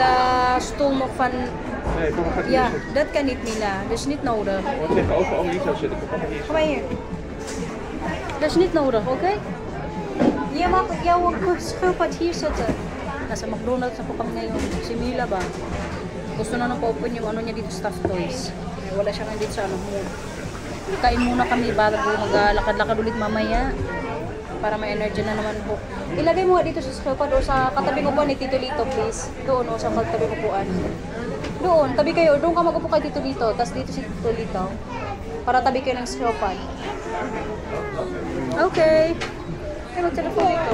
de stoel nog van... Nee, voor me gaat het Ja, niet zitten. dat kan niet, Mila. Dat is niet nodig. Want zeggen overal niet zo zitten. Kom maar hier. Kom maar hier. Dat is niet nodig, oké? Je mag jouw schildpad hier zetten. Nasa McDonald's na po kami ngayon. Si Mila ba? Gusto na nang pa-open yung ano niya dito, stuffed toys. Wala siya ngayon dito sa ano mo. Kain muna kami bago maglakad-lakad ulit mamaya. Para may energy na naman po. Ilagay mo nga dito sa schildpad o sa katabi upuan ni Tito Lito, please. Doon o sa katabi upuan. Doon, tabi kayo. Doon ka mag-upo kay Tito Lito. Tapos dito si Tito Lito. Para tabi kayo ng schildpad. Okay. Ay, mag-telephone dito.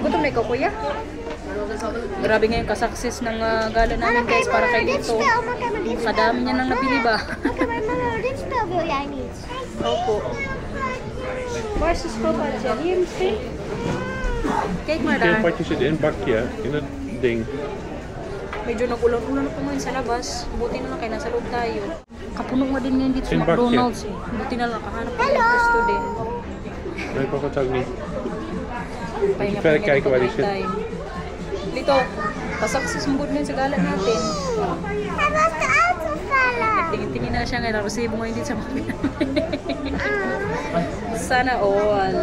Igutom na ikaw, kuya? Grabe ngayon kasaksis ng gala namin, guys, para kay Lito. Kadami niya nang nabili ba? Dit spel wil jij niet. Opo. Waar is de schildpad? Hier misschien? Kijk maar daar. Schildpadje zit in het bakje, in het ding. Medyo nag-ulan-ulan na po ngayon sa labas. Buti na lang kayo, nasa loob tayo. Kapuno nga din ngayon dito sa McDonald's eh. Buti na lang, nakahanap ko ng gusto din. Nee, ik mag het ook niet. Pahinga Verder pa kijken waar die zit. Dito, pasaksis mo din sa gala natin. Hij was de auto vallen. Tingin-tingin na siya ngayon. Naresibo ngayon dito sa mga Sana all.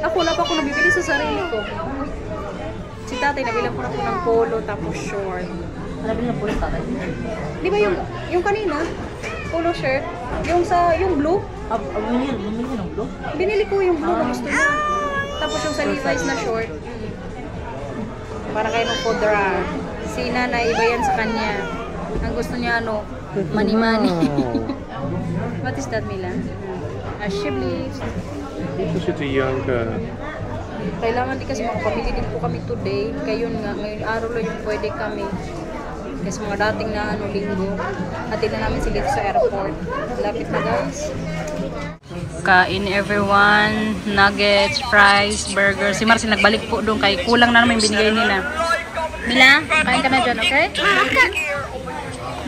Ako, wala pa ako nabibili sa sarili ko. Si tatay, nabilang ko na po ng polo tapos short. Nabili ng polo tatay? Di ba yung kanina? Polo shirt? Yung blue? Bumili ng blue? Binili ko yung blue na gusto niya. Tapos yung sa Levi's na short. Para kayo ng podra. Si nanay, iba yan sa kanya. Ang gusto niya ano, mani-mani. What is that, Mila? Shiblis. We zitten janken. Kailangan din kasi makapamili din po kami today. Kayon nga, ngayon araw lang yung pwede kami. Kasi mga dating na ano, linggo. Hatid na namin sila sa airport. Lapit na, guys. Kain everyone. Nuggets, fries, burger. Si Marcy nagbalik po doon kay kulang na naman yung binigay nila. Mila, kain ka na dyan, okay?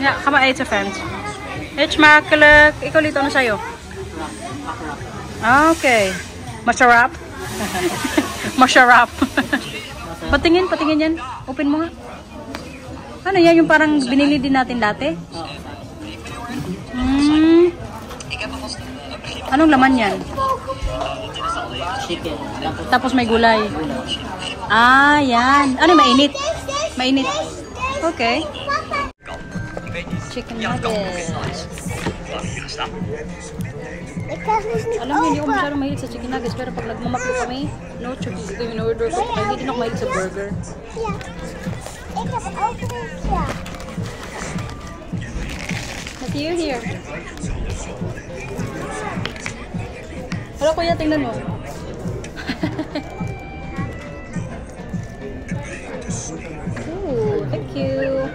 Yeah, come on, eat sa friends. It's makalak. Ikaw lito, ano sa'yo? Okay. Masarap. Masarap. Patingin yan. Open mo nga. Ano yan, yung parang binili din natin dati? Anong laman yan? Chicken. Tapos may gulay. Ah, yan. Ano, mainit? Mainit. Okay. Chicken nuggets. Alam mo, hindi ako masyadong mahilig sa chicken nuggets. Pero pag nagmamaklo kami, no choice. Ito yung order ko. Kaya hindi din ako mahilig sa burger. Ja. Ik heb ook een ja. Matthew, here. Hello, kuya, tingnan mo. Ooh, thank you.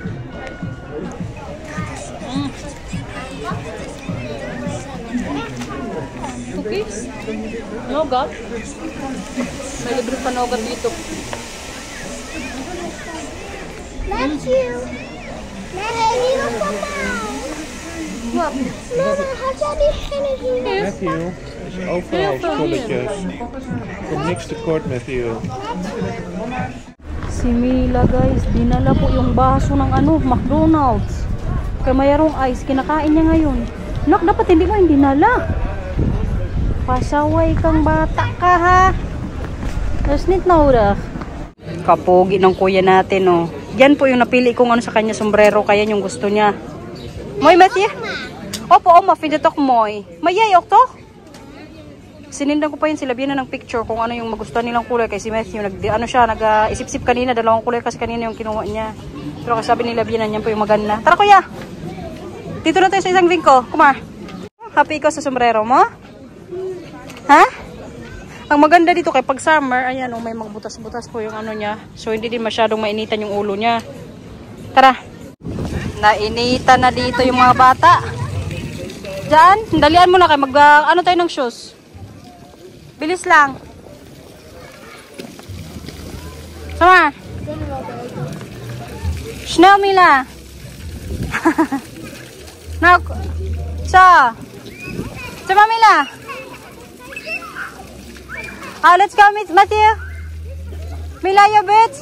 Cookies? Nougat? May libre pa nougat dito. Matthew. Nee, die was van mij. Wat? Mama, had jij diegene hier? Matthew, is overal spulletjes. Komt niks tekort, Matthew. Si Mila, guys, dinala po yung baso ng ano, McDonald's. Kaya mayroong ice, kinakain niya ngayon. Nak, dapat hindi mo yung dinala. Pasaway kang bata ka, ha? There's not nodig. Kapogi ng kuya natin, oh. Yan po yung napili kong ano sa kanya, sombrero, kaya yung gusto niya. Moy, Matthew? Opo, oma, findetok moy. Mayayok to? Sinindan ko pa yun sila, biyan na ng picture kung ano yung magustuhan nilang kulay. Kay si Matthew, nag-isip-sip kanina, dalawang kulay kasi kanina yung kinuha niya. Pero kasi sabi nila, biyan na niyan po yung maganda. Tara, kuya! Dito na tayo sa isang bingko. Kumar. Happy ikaw sa sombrero mo? Ha? Ang maganda dito kay pag summer, ayan, may mga butas-butas po yung ano niya. So, hindi din masyadong mainitan yung ulo niya. Tara. Nainitan na dito yung mga bata. Diyan, dalian mo na kayo. Ano tayo ng shoes? Bilis lang. Sama. Snell, Mila. Sama, Mila. Let's go, Matthew. Mila, your bit.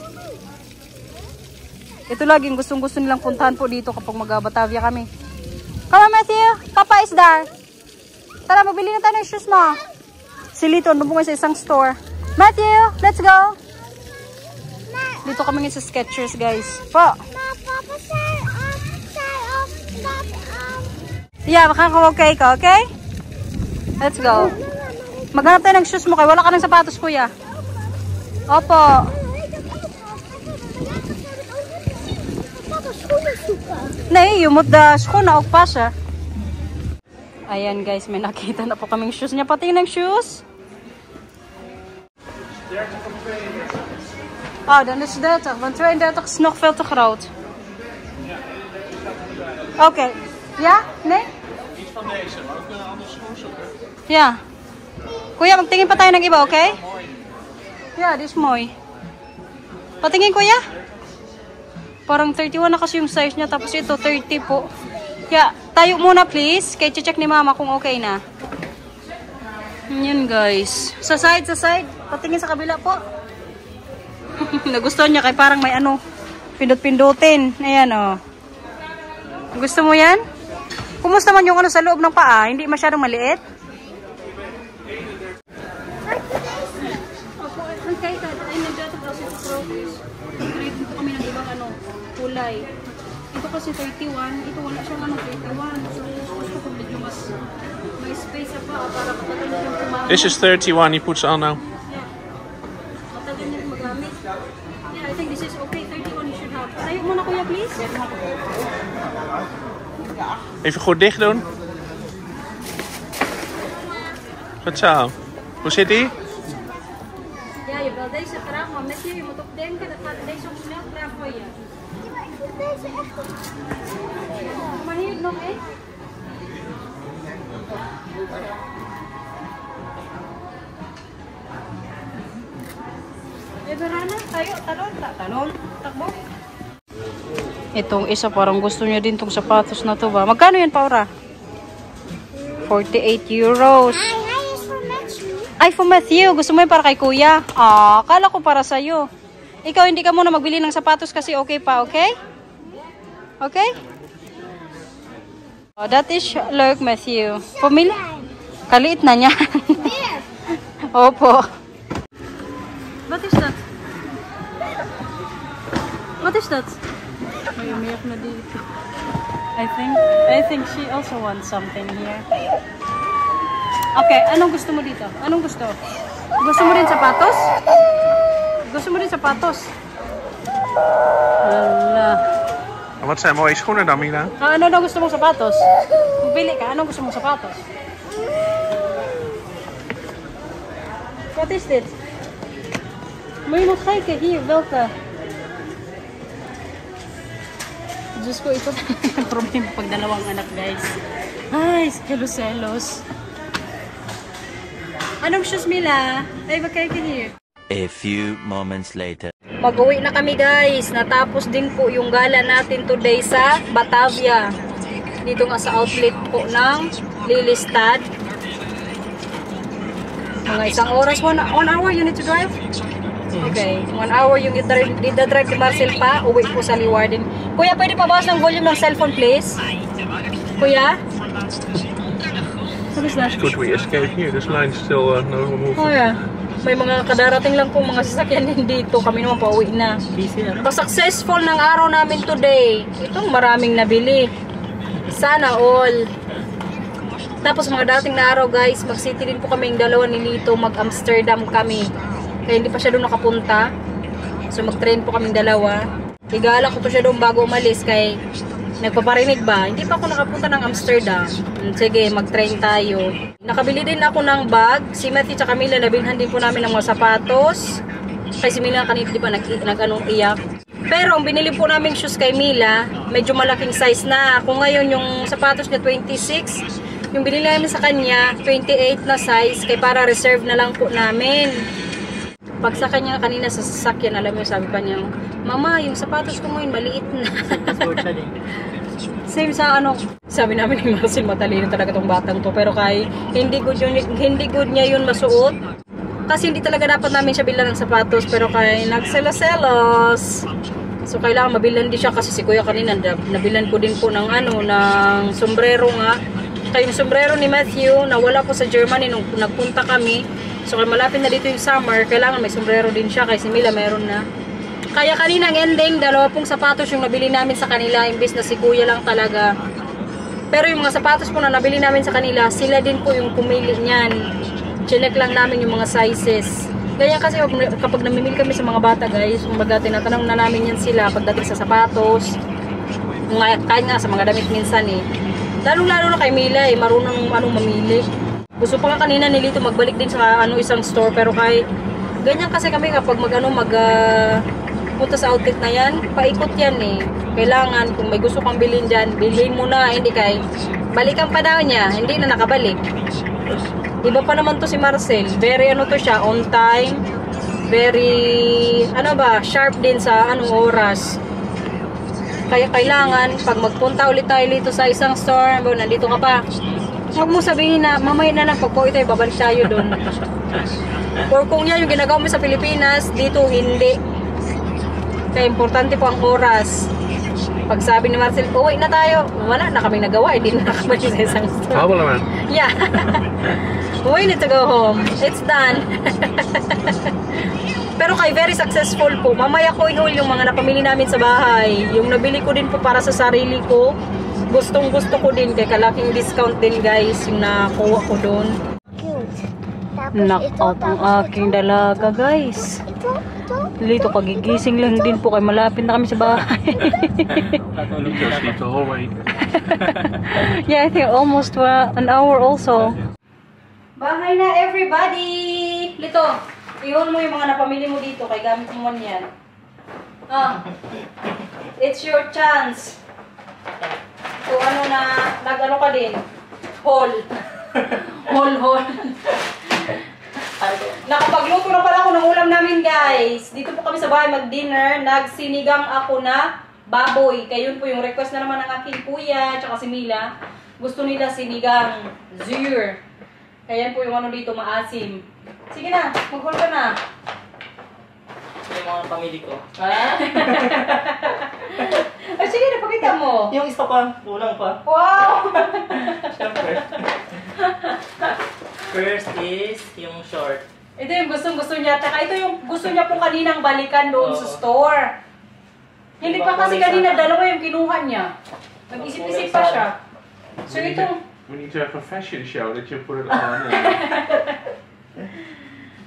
Ito lagi yung gustong-gusto nilang puntahan po dito kapag mag-Batavia kami. Come on, Matthew! Papa is there! Tara, magbili na tayo ng shoes mo. Si Lito, ano po sa isang store. Matthew, let's go! Dito kami ngayon sa Skechers, guys. Po! Papa, Yeah, makaka-okay ka, okay? Let's go. Maghanap tayo ng shoes mo kay wala ka ng sapatos, kuya. Opo. Nay, yumot da skona og pasha. Ayan guys, may nakita na po kaming shoes niya. Pati ng shoes. Oh, dan is 30. Want 32 is nog veel te groot. Oké. Ja? Nee? Niet van deze, maar we kunnen een andere schoen zoeken. Ja. Kuya, magtingin pa tayo ng iba, okay? Yeah, this mooi. Patingin, kuya. Parang 31 na kasi yung size niya. Tapos ito, 30 po. Yeah, tayo muna please. Kaya check ni mama kung okay na. Yan guys. Sa side. Patingin sa kabila po. Nagustuhan niya kay parang may ano. Pindot-pindutin. Ayan o. Gusto mo yan? Kumusta man yung ano sa loob ng paa? Hindi masyadong maliit? Dito kami ng ibang ano, kulay. Ito kasi 31. Ito wala siyang ano 31. So gusto ko medyo mas may space pa para matagal na yung kumamit. This is 31, he puts on now. Yeah. Matagal na yung magamit. Yeah, I think this is okay. 31 you should have. Tayo muna kuya please. Even goed dicht doen. Goed zo. Hoe zit die? Ja, je wil deze graag, maar met je moet ook denken dat deze ook snel klaar voor je. Maar hier nog één. Talon, takbo. Itong isa parang gusto niya din tong sapatos na to ba? Magkano yan, Paura? 48 euros. Ay, for Matthew. Gusto mo yun para kay kuya? Ah, akala ko para sa'yo. Ikaw, hindi ka muna magbili ng sapatos kasi okay pa, okay? Okay? Oh, that is look, Matthew. Pumili? Kaliit na niya. Opo. What is that? What is that? May umiyak na dito. I think she also wants something here. Okay, anong gusto mo dito? Anong gusto? Gusto mo rin sapatos? Gusto mo rin sapatos? Hala. Wat zijn mooie schoenen dan, Mina? Ano daw gusto mong sapatos? Bili ka, anong gusto mong sapatos? What is this? Moet je nog kijken, hier, welke? Diyos ko, ito ang problema pag dalawang anak, guys. Ay, selos. Anong shoes, Mila? Ay, magkaya here. A few moments later. Mag-uwi na kami, guys. Natapos din po yung gala natin today sa Batavia. Dito nga sa outlet po ng Lilistad. Mga isang oras, 1 hour you need to drive? Okay, 1 hour yung i-drive ni Marcel pa. Uwi po sa Leeuwarden. Kuya, pwede pa bawas ng volume ng cellphone, please? Kuya? What is that? It's good we escape here. This line is still no moving. Oh yeah. May mga kadarating lang pong mga sasakyan din dito. Kami naman pauwi na. Successful ng araw namin today. Itong maraming nabili. Sana all. Tapos mga dating na araw, guys, mag-city din po kami yung dalawa ni Lito. Mag-Amsterdam kami. Kaya hindi pa siya doon nakapunta. So mag-train po kaming dalawa. Igala ko to siya doon bago umalis. Kaya nagpaparinig ba? Hindi pa ako nakapunta ng Amsterdam. Sige, mag-train tayo. Nakabili din ako ng bag. Si Matthew at Camila, nabilhan din po namin ng mga sapatos. Kaya si Mila kanina di ba nag-iyak. Pero ang binili po namin shoes kay Mila, medyo malaking size na. Kung ngayon yung sapatos niya 26, yung binili namin sa kanya 28 na size. Kaya para reserve na lang po namin. Pag sa kanya kanina sa sasakyan, alam mo, sabi pa niya, Mama, yung sapatos ko mo yun, maliit na. Same sa ano, sabi namin ni Marcel, matalino talaga tong batang to. Pero kay hindi good niya yun masuot. Kasi hindi talaga dapat namin siya bilan ng sapatos. Pero kay nagselos-selos. So kailangan mabilan din siya kasi si kuya kanina nabilan ko din po ng ng sombrero nga. Kaya yung sombrero ni Matthew nawala po sa Germany nung nagpunta kami. So kaya malapit na dito yung summer, kailangan may sombrero din siya kasi si Mila meron na. Kaya kanina ang ending, 2 sapatos yung nabili namin sa kanila imbes na si kuya lang talaga. Pero yung mga sapatos po na nabili namin sa kanila, sila din po yung pumili niyan. Chinek lang namin yung mga sizes. Ganyan kasi kapag namimili kami sa mga bata guys, tinatanong na namin yan sila pagdating sa sapatos, kahit nga sa mga damit minsan eh. Lalo-lalo na kay Mila eh, marunong mamili. Gusto pa nga kanina ni Lito magbalik din sa isang store pero ganyan kasi kami kapag punta sa outlet na yan, paikot yan eh. Kailangan kung may gusto kang bilhin dyan, bilhin mo na, hindi balikan pa daw niya, hindi na nakabalik. Iba pa naman to si Marcel, very to siya, on time, very, sharp din sa oras. Kaya kailangan, pag magpunta ulit tayo dito sa isang store, nandito ka pa, huwag mo sabihin na, mamaya na lang, pag po ito, babalik tayo doon. Or kung yan yung ginagawa mo sa Pilipinas, dito hindi. Kaya importante po ang oras. Pag sabi ni Marcel, uwi na tayo, wala na kaming nagawa, hindi na nakabalik sa isang store. Wala naman. Yeah. We need to go home. It's done. Pero very successful po. Mamaya ko ihul yung mga napamili namin sa bahay. Yung nabili ko din po para sa sarili ko. Gustong gusto ko din. Kaya kalaking discount din guys yung nakuha ko doon. Cute. Knock-out ang aking dalaga guys. Lito kagigising lang din po kay malapit na kami sa bahay. Just need to wait. Yeah, I think almost an hour also. Bahay na everybody! Lito, ihon mo yung mga napamili mo dito kay gamit mo man yan. It's your chance. So nag-ano ka din? Haul. Haul. Nakapagluto na pala ako ng ulam namin guys. Dito po kami sa bahay mag-dinner. Nagsinigang ako na baboy. Kaya yun po yung request na naman ng aking kuya tsaka si Mila. Gusto nila sinigang zure. Kaya yan po yung dito maasim. Sige na, mag-haul ka na. Yung mga pamili ko. Ay sige na, pakita mo. Yung isa pa, kulang pa. Wow! Siyempre. First is yung short. Ito yung gusto niya. Tsaka ito yung gusto niya po kaninang balikan doon sa store. Hindi pa kasi kanina dalawa yung kinuha niya. Nag-isip-isip pa siya. So ito... We need to have a fashion show that you put it on.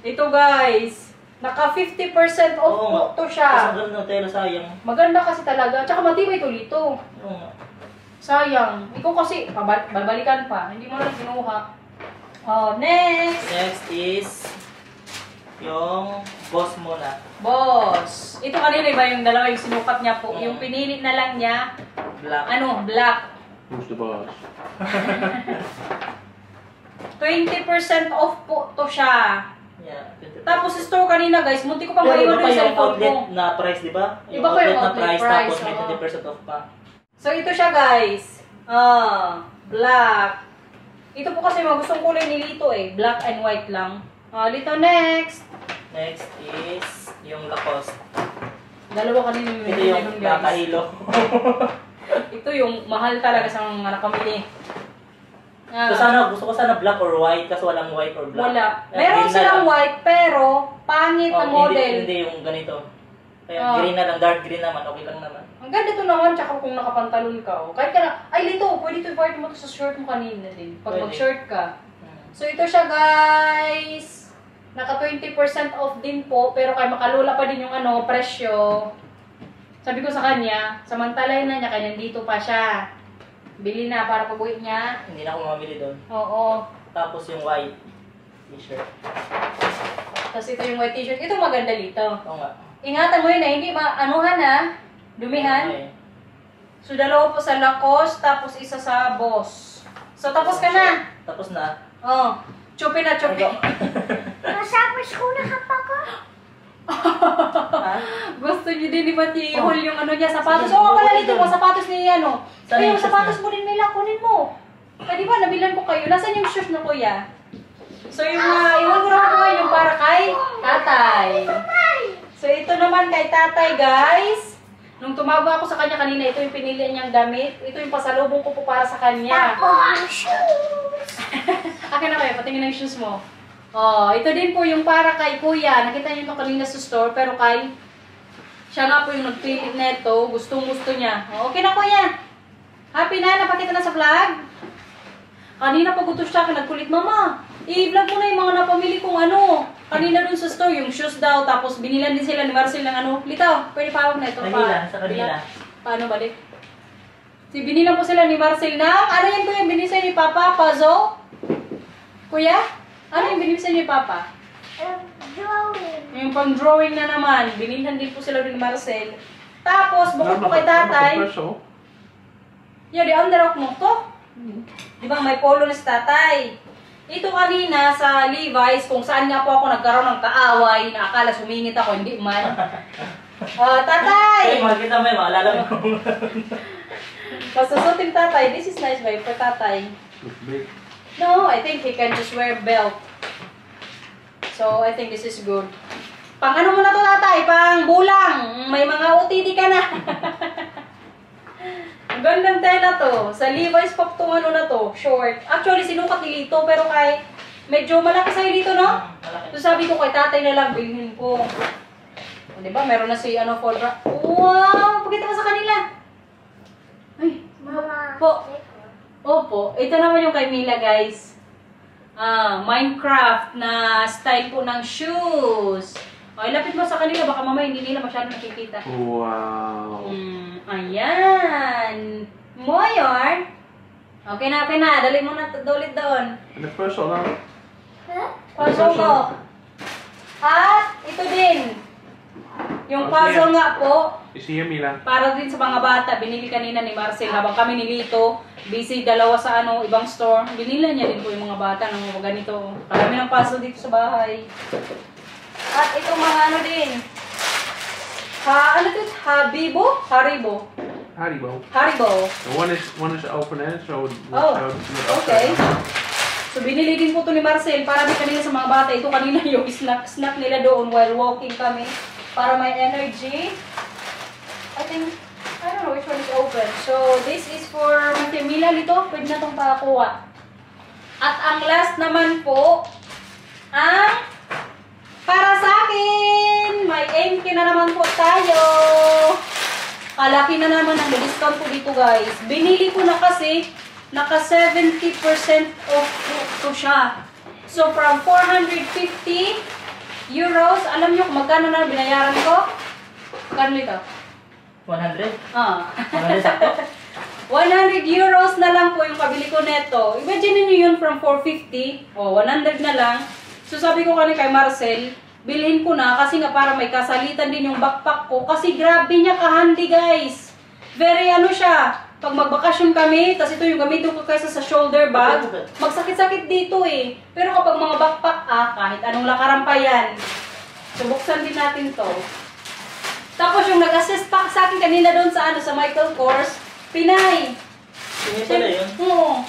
Ito guys. Naka 50% off po to siya. Ang ganda ng tela, sayang. Maganda kasi talaga. Tsaka matibay ito dito. Oo nga. Sayang. Ikaw kasi, babalikan pa. Hindi mo lang kinuha. Oh, next! Next is yung boss muna. Boss. Ito kanina ba yung dalawa yung sinukat niya po? Yung pinili na lang niya. Black. Black. Who's the boss? 20% off po to siya. Yeah. Tapos sa store kanina guys, munti ko pang Pero maiwan iba pa yung yung cellphone outlet ko. na price, di ba? Iba pa yung outlet price, tapos may 20% off pa. So ito siya guys. Black. Ito po kasi mga gustong kulay ni Lito eh. Black and white lang. Lito, next. Next is yung Lacoste. Dalawa kanina yung Ito yung nakahilo. Ito yung mahal talaga sa mga napamili. Gusto ko sana black or white kasi walang white or black. Wala. Meron silang white pero pangit na model. Hindi yung ganito. Kaya green na lang, dark green naman, okay lang naman. Ang ganda ito naman, tsaka kung nakapantalon ka. Kahit ka na, ay Lito, pwede ito i-part mo to sa shirt mo kanina din. Pag mag-shirt ka. So ito siya guys. Naka 20% off din po, pero kaya makalula pa din yung presyo. Sabi ko sa kanya, samantalay na niya, kaya nandito pa siya. Bili na para pag-uwi niya. Hindi na ako mamili doon. Oo. Tapos yung white t-shirt. Tapos ito yung white t-shirt. Ito maganda dito. Oo nga. Ingatan mo yun na hindi maanuhan dumihan. Okay. So dalawa po sa Lacoste, tapos isa sa Boss. So tapos ka na. Tapos na. Oh, chupi na chupi. Masapos ko na kapag ko. Gusto niyo din ni Mati i-haul yung niya, sapatos. Oo, pala dito mo, sapatos ni Ay, yung sapatos mo rin nila, kunin mo. Di ba, nabilan ko kayo. Nasaan yung shoes na kuya? So yung i-haul ko naman yung para kay tatay. So ito naman kay tatay, guys. Nung tumawag ako sa kanya kanina, ito yung pinili niyang damit. Ito yung pasalubong ko po para sa kanya. Akin na kayo, patingin ng shoes mo. Oh, ito din po yung para kay kuya. Nakita niyo ito kanina sa store, pero kay siya nga po yung nagpili nito. Gustong-gusto niya. Oh, okay na kuya. Happy na? Napakita na sa vlog? Kanina pag utos siya, nagkulit, Mama, i-vlog mo na yung mga napamili kong ano. Kanina dun sa store, yung shoes daw, tapos binilan din sila ni Marcel ng ano. Litaw, pwede pawag na ito. Kanila, sa kanila. Paano balik? Binilan po sila ni Marcel ng, ano yan kuya, binisay ni Papa, puzzle? Kuya? Ano yung binisay ni Papa? Drawing. Yung pang-drawing na naman, binilhan din po sila ni Marcel. Tapos, bukod po kay tatay, yeah, di under mo to. Di ba, may polo na si tatay. Ito kanina sa Levi's, kung saan nga po ako nagkaroon ng kaaway, na akala sumingit ako, hindi man. Tatay! Ay, makikita mo yun, maalala mo. Pasusutin tatay, this is nice vibe for tatay. Looks big. No, I think he can just wear belt. So, I think this is good. Pang ano mo na to tatay? Pang bulang. May mga OTD ka na. Ang gandang tela to. Sa Levi's pop tong ano na to, short. Actually, sinukat ni Lito, pero kay medyo malaki sa'yo dito, no? So sabi ko kay tatay na lang, bilhin ko. O, diba? Meron na si ano, full bra. Wow! Pakita mo sa kanila. Ay, Mama. po. Opo. Ito naman yung kay Mila, guys. Minecraft na style po ng shoes. Okay, lapit mo sa kanila. Baka mamaya hindi nila masyado nakikita. Wow. Ayan. Moyor. Okay na, okay na. Dali mo na ulit doon. And the first one, Puzzle mo. At ito din. Yung puzzle nga po, is here, Mila. para din sa mga bata. Binili kanina ni Marcel. Habang kami ni Lito, busy dalawa sa ano, ibang store. Binila niya din po yung mga bata ng mga ganito. Karami ng puzzle dito sa bahay. At itong mga ano din. Ano ito? Haribo? Haribo. Haribo. And one is open end, so Oh, okay. So, binili din po ito ni Marcel para din kanina sa mga bata. Ito kanina yung snack nila doon while walking kami. Para may energy. I don't know which one is open. So, this is for Mila Lito. Pwede na itong pakakuha. At ang last naman po, ang para sa akin, may MK na naman po tayo. Kalaki na naman ang discount po dito, guys. Binili ko na kasi, naka 70% off po siya. So, from 450 euros, alam nyo kung magkano na binayaran ko? Magkano ito? 100? 100 sakto? 100 euros na lang po yung kabili ko neto. Imagine niyo yun from 450, 100 na lang. So sabi ko kanina kay Marcel, bilhin ko na kasi nga para may kasalitan din yung backpack ko. Kasi grabe niya kahandi, guys. Very ano siya. Pag magbakasyon kami, tas ito yung gamitin ko kaysa sa shoulder bag, magsakit-sakit dito eh. Pero kapag mga backpack, kahit anong lakaran pa yan. So buksan din natin to. Tapos yung nag-assist pa sa akin kanina doon sa sa Michael Kors, Pinay. Pinay pala yun? Oo.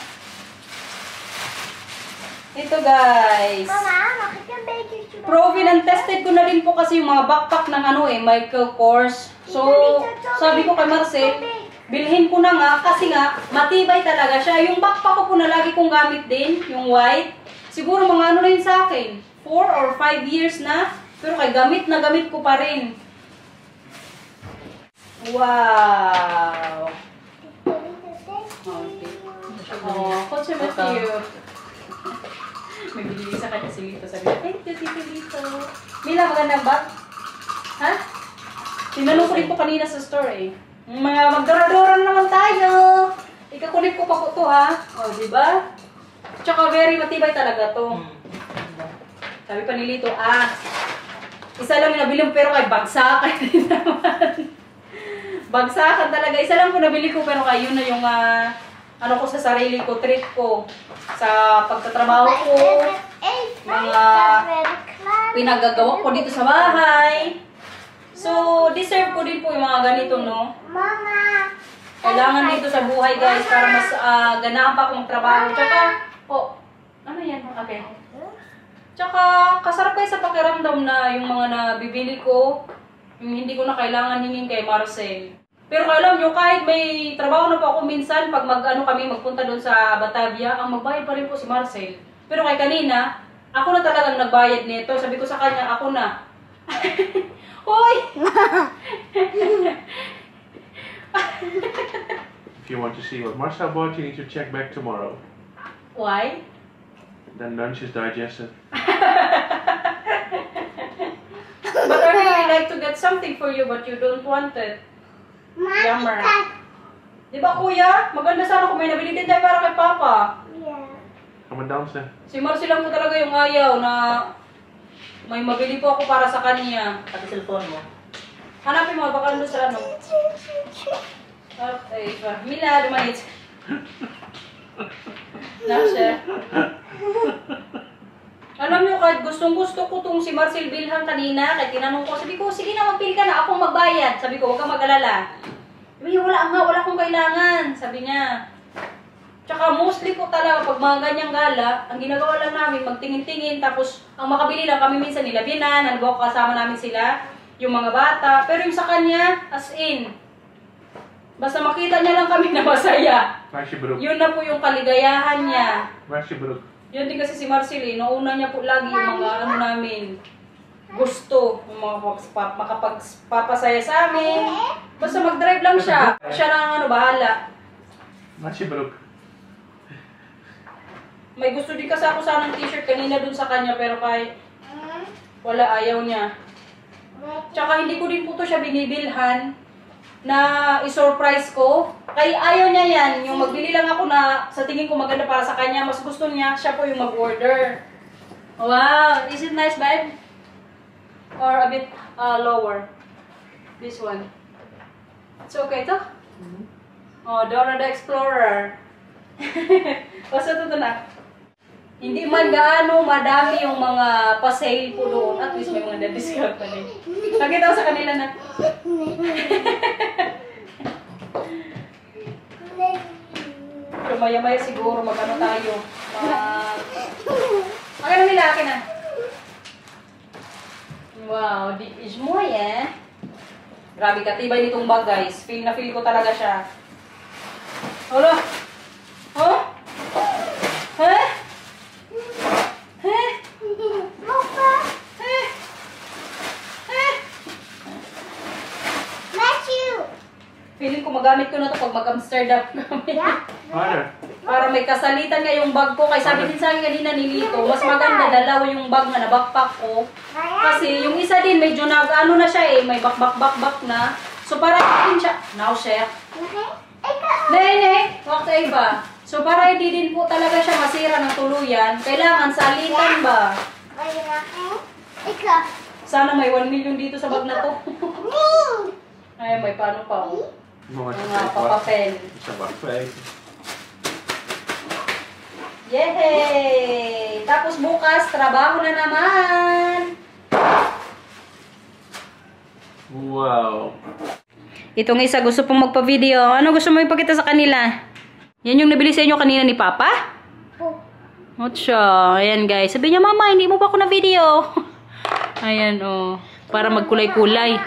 Ito, guys. Mama, bakit yung baking sugar? Proven and tested ko na din po kasi yung mga backpack ng Michael Kors. So, sabi ko kay Marcel, bilhin ko na nga kasi nga, matibay talaga siya. Yung backpack ko po na lagi kong gamit din, yung white. Siguro mga ano na yun sa akin, 4 or 5 years na. Pero kay gamit na gamit ko pa rin. Wow! Oh, Coach Matthew. May bibili sa kanya si Lito. Sabi niya, thank you, Tito Lito. Mila, magandang bag? Ha? Tinanong ko rin po kanina sa store eh. Mga magdora-doran naman tayo. Ikakulit ko pa ko to ha. O, diba? Tsaka very matibay talaga to. Sabi pa ni Lito, isa lang yung nabili mo pero kay bagsakan din naman. Bagsakan talaga. Isa lang po nabili ko pero kay yun na yung ano ko sa sarili ko, treat ko. Sa pagtatrabaho ko, mga pinagagawa ko dito sa bahay. So, deserve ko din po yung mga ganito, no? Mama. Kailangan dito sa buhay, guys, para mas ganahan pa akong trabaho. Tsaka, ano yan? Okay. Tsaka, kasarap kayo sa pakiramdam na yung mga nabibili ko, yung hindi ko na kailangan hingin kay Marcel. Pero alam nyo, kahit may trabaho na po ako minsan, pag kami magpunta doon sa Batavia, ang magbayad pa rin po si Marcel. Pero kay kanina, ako na talagang nagbayad nito. Sabi ko sa kanya, ako na. Hoy! If you want to see what Marcel bought, you need to check back tomorrow. Why? Then lunch is digested. But I really like to get something for you, but you don't want it. Yummer. Di ba kuya? Maganda sana kung may nabili din tayo para kay Papa. Yeah. Come on downstairs. Si Marcy lang po talaga yung ayaw na may mabili po ako para sa kanya. Pati cellphone mo. Hanapin mo, baka doon sa ano. Okay, Mila, dumanit. Nasya. Alam niyo, kahit gustong-gusto ko tong si Marcel bilhan kanina, kahit tinanong ko, sabi ko, sige na, magpili ka na, akong magbayad. Sabi ko, huwag kang mag-alala. Sabi, wala akong kailangan, sabi niya. Tsaka mostly po talaga, pag mga ganyang gala, ang ginagawa lang namin, magtingin-tingin, tapos ang makabili lang kami minsan nila binan, nalbaw kasama namin sila, yung mga bata. Pero yung sa kanya, as in, basta makita niya lang kami na masaya. Yun na po yung kaligayahan niya. Yun din kasi si Marcel, nauna niya po lagi yung mga ano namin, gusto, yung mga makapagpapasaya sa amin. Basta mag-drive lang siya. Siya lang ano, bahala. May gusto din kasi ako sanang t-shirt kanina dun sa kanya, pero kahit wala, ayaw niya. Tsaka hindi ko din po to siya binibilhan na i-surprise ko. Kaya ayaw niya yan. Yung magbili lang ako na sa tingin ko maganda para sa kanya. Mas gusto niya, siya po yung mag-order. Wow! Is it nice, babe? Or a bit lower? This one. It's okay to? Oh, Dora the Explorer. Basta ito na. Hindi man gaano madami yung mga pa-sale po doon. At least may mga na-discount pa rin. Nakita ko sa kanila na. So maya-maya siguro mag-ano tayo. Akin na nila, akin na. Wow, di is mo eh. Grabe katibay nitong bag guys. Feel na feel ko talaga siya. Hala? Huh? Huh? Feeling ko magamit ko na to pag mag-Amsterdam kami. Para may kasalitan nga yung bag ko. Kaya sabi din sa akin kanina ni Lito, mas maganda dalawa yung bag na backpack ko. Kasi yung isa din medyo nag-ano na siya eh, may back na. So para din siya, now chef. Nene, wakta iba. So para hindi din po talaga siya masira ng tuluyan, kailangan salitan ba? Sana may 1 million dito sa bag na to. Ay, may paano pa. Mga papapel. Yehey! Tapos bukas, trabaho na naman! Wow! Itong isa gusto pong magpa-video. Ano gusto mo ipakita sa kanila? Yan yung nabili sa inyo kanina ni Papa? Ocho. Ayan guys. Sabi niya, Mama, hindi mo pa ako na video. Ayan oh. Para magkulay-kulay.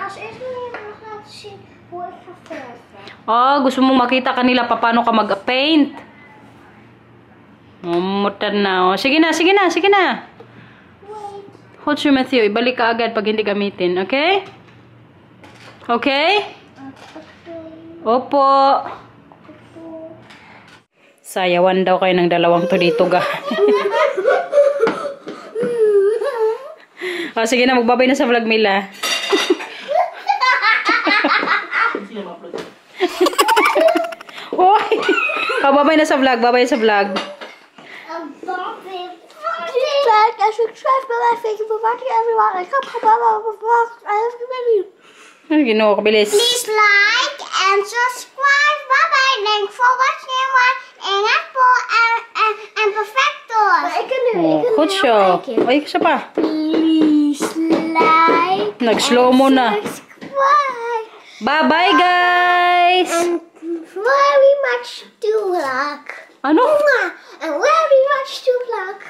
Oh, gusto mong makita kanila paano ka mag-paint. Mutan na. Oh. Sige na, sige na, sige na. Hold your Matthew. Ibalik ka agad pag hindi gamitin. Okay? Okay? Opo. Sayawan daw kayo ng dalawang to dito ga. Oh, sige na, magbabay na sa vlog Mila. Oy! Babay na sa vlog, babay sa vlog. Like and subscribe to my Facebook page, everyone. I come Ginoo ka bilis. Please like and subscribe. Bye bye. Thanks for watching one and perfecto. Oh, good show. Ay, isa pa. Please like. Nag-slow mo na. Subscribe. Bye-bye, guys! And very much to luck. Ano? And very much to luck.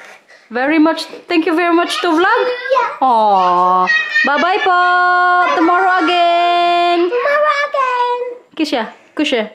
Very much, thank you very much to vlog. Yeah. Aww. Bye-bye po. Tomorrow again. Tomorrow again. Kisha, kusha.